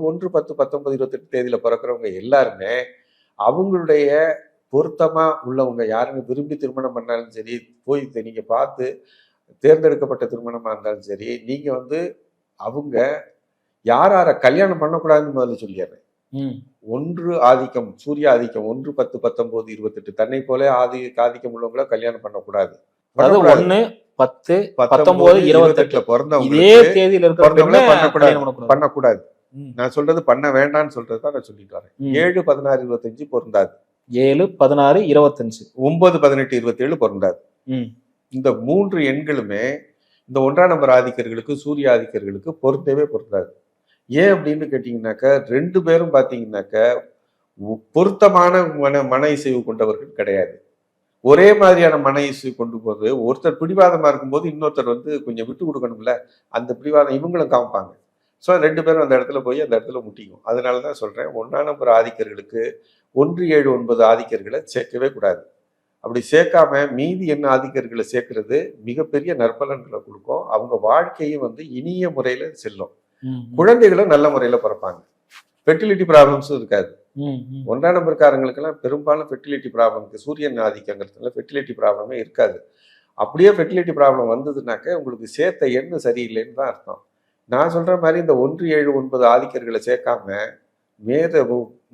1, 10, 19, 28 தேதியில பிறக்கிறவங்க எல்லாருமே அவங்களுடைய பொருத்தமா உள்ளவங்க யாருன்னு விரும்பி திருமணம் பண்ணாலும் சரி, போய் நீங்க பார்த்து தேர்ந்தெடுக்கப்பட்ட திருமணமா இருந்தாலும் சரி, நீங்க வந்து அவங்க யார கல்யாணம் பண்ணக்கூடாதுன்னு முதல்ல சொல்லிடுறேன். 1 ஆதிக்கம், சூரிய ஆதிக்கம் 1, 10, 19, 28 தன்னை போல ஆதிக்கம் உள்ளவங்கள கல்யாணம் பண்ணக்கூடாது. அதாவது 1, 10, 19, 28 பிறந்தவங்கள பண்ணக்கூடாது. நான் சொல்றது பண்ண வேண்டாம்னு சொல்றதுதான் நான் சொல்லிட்டு வரேன். 7, 16, 25 பொருந்தாது. 7, 16, 25, 9, 18, 27 பொருந்தாது. இந்த 3 எண்களுமே இந்த 1ஆம் நம்பர் ஆதிக்கர்களுக்கு, சூரிய ஆதிக்கர்களுக்கு பொருந்தவே பொருந்தாது. ஏன் அப்படின்னு கேட்டீங்கன்னாக்க 2 பேரும் பாத்தீங்கன்னாக்க பொருத்தமான மன இசைவு கொண்டவர்கள் கிடையாது. ஒரே மாதிரியான மன இசைவு கொண்டு போது ஒருத்தர் பிடிவாதமா இருக்கும்போது இன்னொருத்தர் வந்து கொஞ்சம் விட்டு கொடுக்கணும்ல, அந்த பிடிவாதம் இவங்களும் காமிப்பாங்க. ஸோ 2 பேரும் அந்த இடத்துல போய் அந்த இடத்துல முட்டிக்கும். அதனாலதான் சொல்றேன், 1ஆம் நம்பர் ஆதிக்கர்களுக்கு 1, 7, 9 ஆதிக்கர்களை சேர்க்கவே கூடாது. அப்படி சேர்க்காம மீதி என்ன ஆதிக்கர்களை சேர்க்கிறது மிகப்பெரிய நற்பலன்களை கொடுக்கும். அவங்க வாழ்க்கையும் வந்து இனிய முறையில செல்லும். குழந்தைகளும் நல்ல முறையில பிறப்பாங்க. ஃபெர்டிலிட்டி ப்ராப்ளம்ஸும் இருக்காது. 1ஆம் நம்பர்காரங்களுக்கெல்லாம் பெரும்பாலும் ஃபெர்டிலிட்டி ப்ராப்ளம்க்கு சூரியன் ஆதிக்கங்கிறதுனால ஃபெர்டிலிட்டி ப்ராப்ளமே இருக்காது. அப்படியே ஃபெர்டிலிட்டி ப்ராப்ளம் வந்ததுனாக்க உங்களுக்கு சேர்த்த எண்ணு சரியில்லைன்னு தான் அர்த்தம். நான் சொல்ற மாதிரி இந்த 1, 7, 9 ஆதிக்கர்களை சேர்க்காம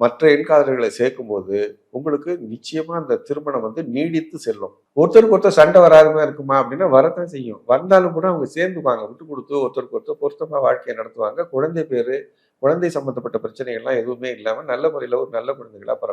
மற்ற எண்காதல்களை சேர்க்கும் போது உங்களுக்கு நிச்சயமா அந்த திருமணம் வந்து நீடித்து செல்லும். ஒருத்தருக்கு ஒருத்தர் சண்டை வராதுமா இருக்குமா அப்படின்னா வரத்தான் செய்யும். வந்தாலும் கூட அவங்க சேர்ந்துக்குவாங்க, விட்டு கொடுத்து ஒருத்தருக்கு ஒருத்தர் பொருத்தமா வாழ்க்கையை நடத்துவாங்க. குழந்தை சம்பந்தப்பட்ட பிரச்சனைகள்லாம் எதுவுமே இல்லாம நல்ல முறையில ஒரு நல்ல குழந்தைகளா பிறக்கும்.